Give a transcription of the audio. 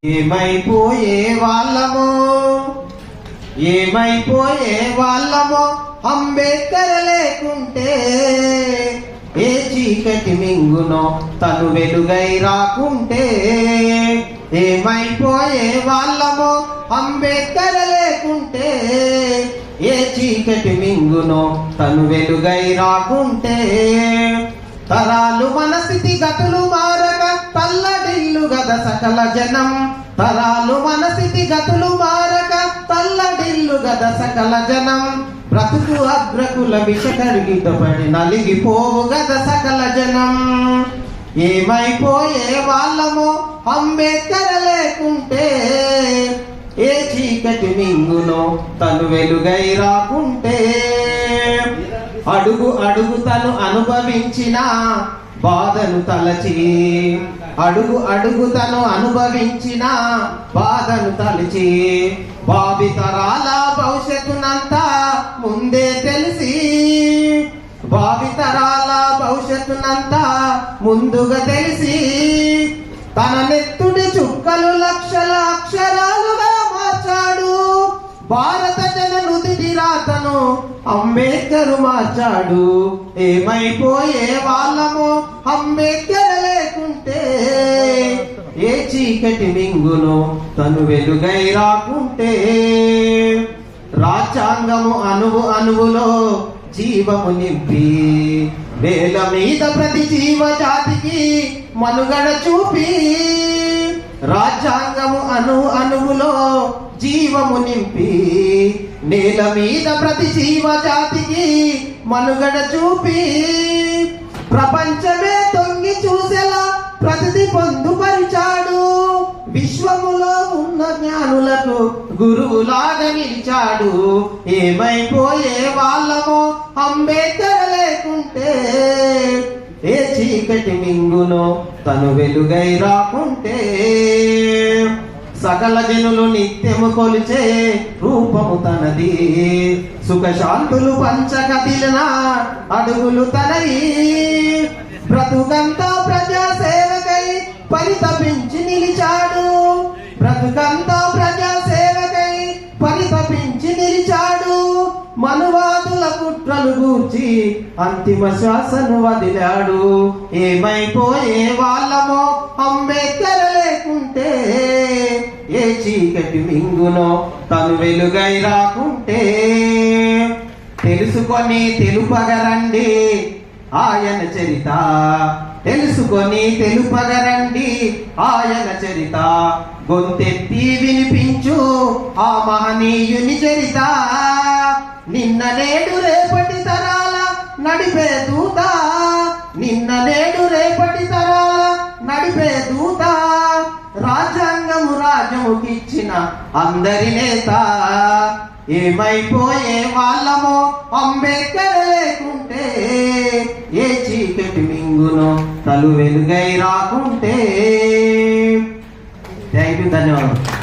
ఏమైపోయే వాళ్ళమో అంబేద్కర్ లేకుంటే, ఏ చీకటి మింగునో తను వెలుగై రాకుంటే. ఏమైపోయే వాళ్ళమో అంబేద్కర్ లేకుంటే, ఏ చీకటి మింగునో తను వెలుగై రాకుంటే. తరాలు మన స్థితి గతులు మారక తల్లడిల్లు గద సకల జనం. తరాలు మన స్థితి గతులు మారక తల్లడిల్లు గద సకల జనం. బ్రతుకు అగ్రకుల విషకరిగిట పడి నలిగిపోవు గద సకల జనం. ఏమైపోయే వాళ్ళమో అంబేద్కర్ లేకుంటే, ఏ చీకటి మింగునో తను వెలుగై రాకుంటే. అడుగు అడుగు తను అనుభవించిన బాధను తలచి, అడుగు అడుగు తను అనుభవించిన బాధను తలచి, భావితరాల భవిష్యత్తునంతా ముందే తెలిసి, భావితరాల భవిష్యత్తునంతా ముందుగా తెలిసి, తన నెత్తుడి చుక్కలు లక్షల అక్షరాలుగా మార్చాడు. భారత జన నుదిటి రాతను అంబేద్కర్ మార్చాడు. ఏమైపోయే వాళ్ళమో అంబేద్కర్ లేకుంటే, ఏ చీకటి మింగునో తను వెలుగై రాకుంటే. రాజ్యాంగము అణువు అణువులో జీవము నింపి, వేల మీద ప్రతి జీవ జాతికి మనుగడ చూపి. రాజ్యాంగము అణువు అణువులో జీవము నింపి, నేల మీద ప్రతి జీవ జాతికి మనుగడ చూపి. ప్రపంచమే తొంగి చూసేలా ప్రతిది పొందుపరిచాడు. విశ్వములో ఉన్న జ్ఞానులకు గురువులాగా నిలిచాడు. ఏమైపోయే వాళ్ళమో అంబేద్కర్ లేకుంటే, ఏ చీకటి మింగునో తను వెలుగై రాకుంటే. సకల జనులు నిత్యము కొలిచే రూపము తనది, సుఖశాంతులు పంచకదిలిన అడుగులు తనయి. బ్రతుకంతా ప్రజాసేవకై పరితపించి నిలిచాడు. బ్రతుకంతా ప్రజాసేవకై పరితపించి నిలిచాడు. మనువాదుల కుట్రలు గూర్చి అంతిమ శ్వాసను వదిలాడు. ఏమైపోయే వాళ్ళమో అంబేద్కర్ లేకుంటే, ఏ చీకటి మింగునో తను వెలుగై రాకుంటే. తెలుసుకొని తెలుపగరండి ఆయన చరిత, తెలుసుకొని తెలుపగరండి ఆయన చరిత. గొంతెత్తి వినిపించు ఆ మహనీయుని చరిత. నిన్న నేడు రేపటి తరాల నడిపే దూత, నిన్న నేడు రేపటి తరాల నడిపే దూత. రాజ్యాంగము రాజముకిచ్చిన అందరి నేత. ఏమైపోయే వాళ్ళమో అంబేద్కర్ లేకుంటే, ఏ చీకటి మింగునో తను వెలుగై రాకుంటే. థ్యాంక్ యూ, ధన్యవాదాలు.